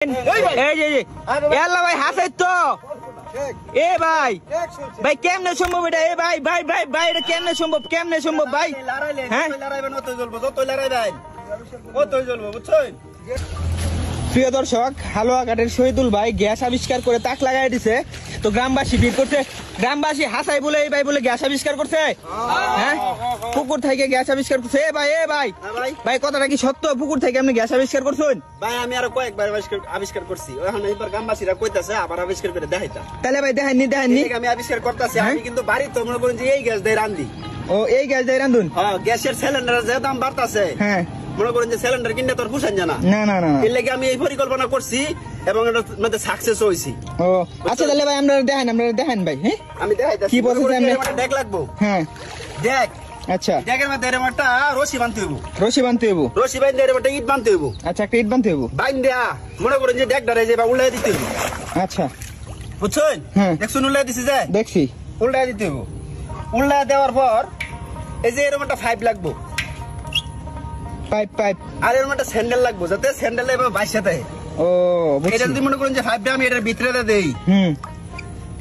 ভাই হাসাই তো এ ভাই ভাই কেমনে সম্ভব এটা এ ভাই ভাই ভাই ভাই এটা কেমনে সম্ভব ভাই হ্যাঁ প্রিয় দর্শক হালুয়াঘাটের শহীদুল ভাই গ্যাস আবিষ্কার করে তাক লাগাই দিছে তো গ্রামবাসী ভিড় করছে গ্রামবাসী হাসাই বলে এই ভাই বলে গ্যাস আবিষ্কার করছে হ্যাঁ পুকুর থেকে গ্যাস আবিষ্কার করছে এ ভাই ভাই কথাটা কি সত্য পুকুর থেকে আপনি গ্যাস আবিষ্কার করছেন ভাই আমি আরো কয়েকবার আবিষ্কার করছি এখন এইবার গ্রামবাসীরা কইতাছে আবার আবিষ্কার করে দেখাইতা তাহলে ভাই দেখাননি আমি আবিষ্কার করতেছি আমি কিন্তু বাড়িতে তো মনে করেন যে এই গ্যাস দিয়ে রান্ধি ও এই গ্যাস দিয়ে রান্ধুন গ্যাসের সিলিন্ডারের যে দাম বাড়তাছে হ্যাঁ মনে করেন যে সিলিন্ডার কিনতে তোর পুষান জানা না এর লাগে আমি এই পরিকল্পনা করছি এবং এটা মধ্যে সাকসেস হইছি ও আচ্ছা তাহলে ভাই আমরা দেখেন ভাই হ্যাঁ আমি দেখাইতাছি কি বলছেন আমি দেখ লাগবো হ্যাঁ দেখ আচ্ছা দেখের মধ্যে এরকম একটা রশি বানতে হইব রশি বানতে এরকম একটা ইট বানতে হইব আচ্ছা একটা ইট বানতে হইব বাইন দেয়া মনে করেন যে দেখ ধরে যে বা উল্লাই দিতে হইব আচ্ছা বুঝছেন হ্যাঁ দেখছুন উল্লাই দিছি যে দেখছি উল্লাই দিতে হইব উল্লাই দেওয়ার পর এই যে এরকম একটা পাইপ লাগবো পাইপ আর এরকম একটা স্যান্ডেল লাগবো যাতে স্যান্ডেল এবার বাইশে থাকে ও এটা যদি মনে করেন যে পাইপটা আমি এটার ভিতরে দেই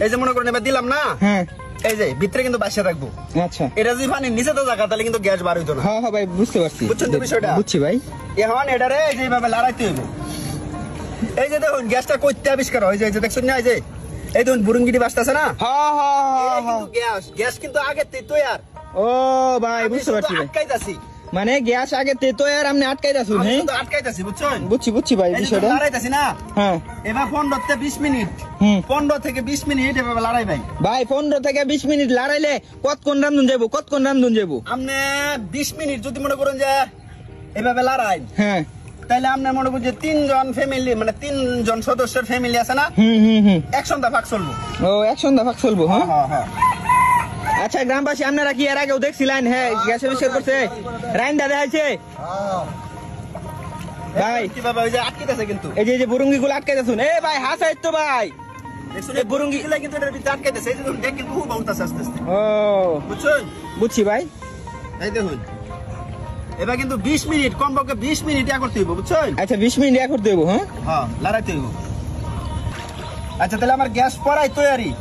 এই যে মনে করেন এবার দিলাম না হ্যাঁ এই যে ভিতরে কিন্তু বাইশে রাখবো আচ্ছা এটা যদি পানি নিচে তো জায়গা তাহলে কিন্তু গ্যাস বার হইতো না হ্যাঁ ভাই বুঝতে পারছি বুঝছেন তো বিষয়টা বুঝছি ভাই এখন এটারে যেভাবে লড়াইতে হইব এই যে দেখুন গ্যাসটা কইতে আবিষ্কার হয় যে দেখছেন না এই যে এই দেখুন বুরুঙ্গিটি বাসতেছে না গ্যাস কিন্তু আগে তৈয়ার ও ভাই বুঝতে পারছি আটকাইতাছি মানে গ্যাস আগে তৈয়ার আপনি আটকাইতাছি হ্যাঁ আটকাইতাছি বুঝছেন বুঝছি ভাই বিষয়টা লড়াইতাছি না হ্যাঁ এবার 15 থেকে 20 মিনিট 15 থেকে 20 মিনিট এভাবে লড়াই ভাই 15 থেকে 20 মিনিট লড়াইলে কতক্ষণ রান্ধুন যাবো আপনি 20 মিনিট যদি মনে করেন যে এভাবে লড়াই হ্যাঁ তাহলে আপনি মনে করেন যে 3 জন ফ্যামিলি মানে 3 জন সদস্যের ফ্যামিলি আছে না এক সন্ধ্যা ভাগ চলবো ও এক সন্ধ্যা ভাগ চলবো হ্যাঁ আচ্ছা গ্রামবাসী আপনারা কি এর আগেও দেখছিলেন হ্যাঁ গ্যাস আবিষ্কার করছে রাইন্দা দেখাইছে ভাই কিভাবে ওই যে আটকেছে কিন্তু এই যে বুরুঙ্গি গুলো আটকাইতেছুন এ ভাই হাসাই তো ভাই এই বুরুঙ্গি গুলো কিন্তু এর ভিতরে আটকাইতেছে এই যে দেখ কিন্তু খুব বাউতাছে আস্তে আস্তে ও বুঝছেন বুঝছি ভাই এই দেখুন এবার কিন্তু 20 মিনিট কমপক্ষে 20 মিনিট ইয়া করতে হইব বুঝছেন আচ্ছা 20 মিনিট ইয়া করতে হইব হ্যাঁ লড়াইতে হইব আচ্ছা তাহলে আমার গ্যাস পড়াই তৈরি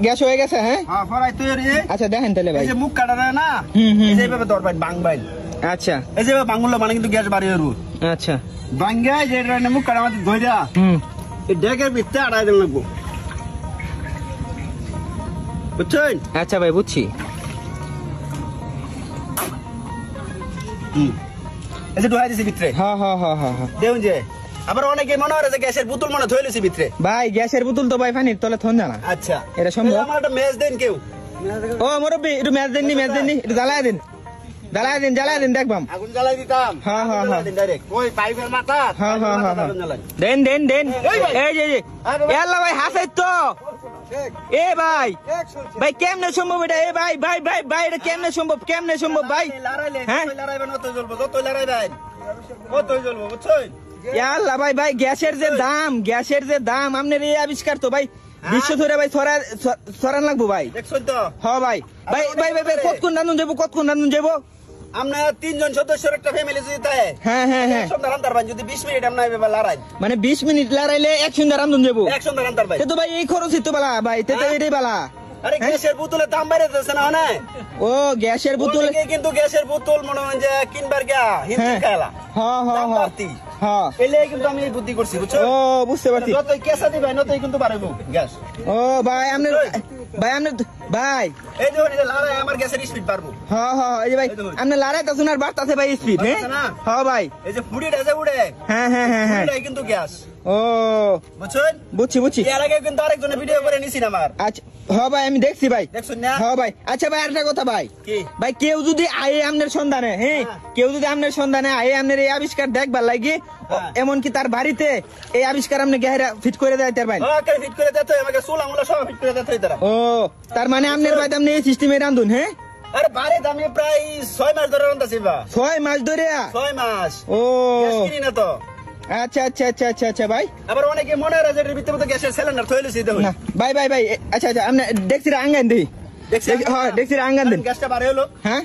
গ্যাস হয়ে গেছে হ্যাঁ পড়াই তৈরি আচ্ছা দেখেন তাহলে ভাই এই যে মুখ কাটা না এই যে এইভাবে ধরবেন বাংবাইল আচ্ছা এই যে বাংগুলো মানে কিন্তু গ্যাস বাড়ি হইব আচ্ছা বাঙ্গা যে এটা মুখ কাটা আমাদের ধইরা এই ডেকের ভিতরে আড়াই দিন লাগবো বুঝছেন আচ্ছা ভাই বুঝছি এই যে ঢুকাই দিছি ভিতরে হ্যাঁ দেখুন যে আবার অনেকে মনে হয় যে গ্যাসের বোতল মনে থই লইছি ভিতরে ভাই গ্যাসের বোতল তো ভাই পানির তলে থন জানা আচ্ছা এটা সম্ভব আমার একটা মেজ দেন কেউ ও মুরব্বি একটু মেজ দেননি একটু জ্বালায় দিন দেখবাম আগুন জ্বালাই দিতাম হ্যাঁ ডাইরেক্ট ওই পাইপের মাথা হ্যাঁ দেন এই যে আল্লাহ ভাই হাসাই তো এ ভাই কেমনে সম্ভব এটা এ ভাই ভাই ভাই ভাই এটা কেমনে সম্ভব ভাই হ্যাঁ লড়াইবেন অতই জ্বলবো যতই লড়াইবেন অতই জ্বলবো বুঝছেন আল্লাহ ভাই গ্যাসের যে দাম আপনার এই আবিষ্কার তো ভাই বিশ্ব ধরে ভাই ছড়ান লাগবো ভাই দেখছেন তো হ্যাঁ ভাই কতক্ষণ রান্ধুন যাবো আমরা 3 জন সদস্যের একটা ফ্যামিলি যদি তাই হ্যাঁ সন্ধ্যা রান্তার ভাই যদি 20 মিনিট আমরা এভাবে লড়াই মানে 20 মিনিট লড়াইলে এক সন্ধ্যা রান্ধুন যাবো এক সন্ধ্যা রান্তার ভাই তো ভাই এই খরচই তো বালা ভাই তো এটাই বালা আরে গ্যাসের বোতলের দাম বাইরে যাচ্ছে না না ও গ্যাসের বোতল কিন্তু গ্যাসের বোতল মনে হয় যে কিনবার গিয়া হিন্দি খাইলা হ্যাঁ এলে কিন্তু আমি এই বুদ্ধি করছি বুঝছো ও বুঝতে পারছি যতই কেসা দিবেন নতই কিন্তু পারবো গ্যাস ও ভাই ভাই এই যে লড়াই আমার গ্যাসের স্পিড পারবো হ্যাঁ এই যে ভাই আপনি লড়াই তো শোনার বার্তাছে ভাই স্পিড হ্যাঁ ভাই এই যে ফুড়িটা যে উড়ে হ্যাঁ এটাই কিন্তু গ্যাস ও বুঝছেন বুঝছি এর আগে কিন্তু আরেকজনে ভিডিও করে নিছি না আমার আচ্ছা হ্যাঁ ভাই আমি দেখছি ভাই দেখছুন না হ্যাঁ ভাই আচ্ছা ভাই আরেকটা কথা ভাই ভাই কেউ যদি আয়ে আপনার সন্ধানে কেউ যদি আপনার সন্ধানে আয়ে আপনার এই আবিষ্কার দেখবার লাগে এমনকি তার বাড়িতে এই আবিষ্কার আপনি গেহেরা ফিট করে দেয় তার ভাই ফিট করে দিতে আমাকে চুল আমলা সব ফিট করে দিতে তারা ও তার মানে আপনার ভাই আপনি এই সিস্টেমে রান্ধুন হ্যাঁ আরে বারে আমি প্রায় 6 মাস ধরে রান্তাছি বা 6 মাস ধরে 6 মাস ও কিনি না তো আচ্ছা ভাই আবার অনেকে মনে হয় যে ভিতরে মতো গ্যাসের সিলিন্ডার থই লইছি দেখুন ভাই আচ্ছা আপনি দেখছি আঙ্গান দিই দেখছি হ্যাঁ দেখছি আঙ্গান দিন গ্যাসটা বারে হলো হ্যাঁ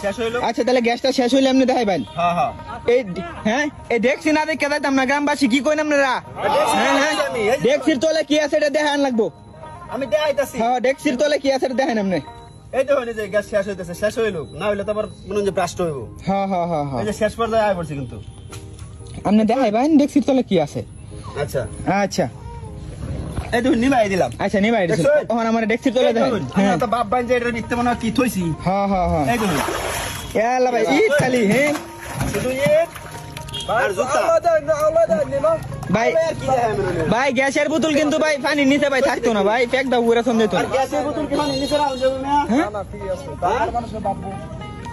শেষ হইলো। আচ্ছা তাহলে গ্যাসটা শেষ হইলে আপনি দেখাই ভাই। হ্যাঁ হ্যাঁ এই হ্যাঁ এই দেখছি না দেখে যাইতাম না, গ্রামবাসী কি কইন আপনারা? হ্যাঁ হ্যাঁ দেখছির তলে কি আছে এটা দেখান লাগবো। আমি দেখাইতাছি। হ্যাঁ দেখছির তলে কি আছে এটা দেখান আপনি। এই দেখুন এই যে গ্যাস শেষ হইতেছে, শেষ হইলো না হইলে তো আবার মনে হয় যে ব্রাস্ট হইব। হ্যাঁ হ্যাঁ হ্যাঁ হ্যাঁ এই যে শেষ পর্যায়ে আয় পড়ছি কিন্তু। আপনি দেখাই ভাই দেখছির তলে কি আছে। আচ্ছা আচ্ছা এই দেখুন নিমাই দিলাম। আচ্ছা নিবাই দিছেন দেখছেন? ওখানে আমার দেখছির তলে দেখান। আমরা তো বাপ বাইন যে এটা নিতে মনে হয় কি থইছি। হ্যাঁ হ্যাঁ হ্যাঁ এই দেখুন ইয়াল্লা ভাই ঈদ খালি হ্যাঁ শুধু ইট আর জুতা। ভাই আর কি দেখায় মনে হয়? ভাই গ্যাসের বোতল কিন্তু ভাই পানির নিচে ভাই থাকতো না ভাই, প্যাক দাও পুরো সন্দেহ তো আর গ্যাসের বোতল কি মানে নিচে রাখুন যাবে না? হ্যাঁ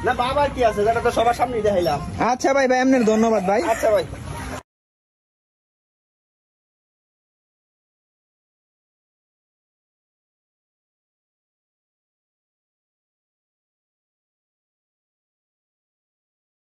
না বাবার কি আছে যেটা তো সবার সামনেই দেখাইলাম। আচ্ছা ভাই ভাই আপনার ধন্যবাদ ভাই। আচ্ছা ভাই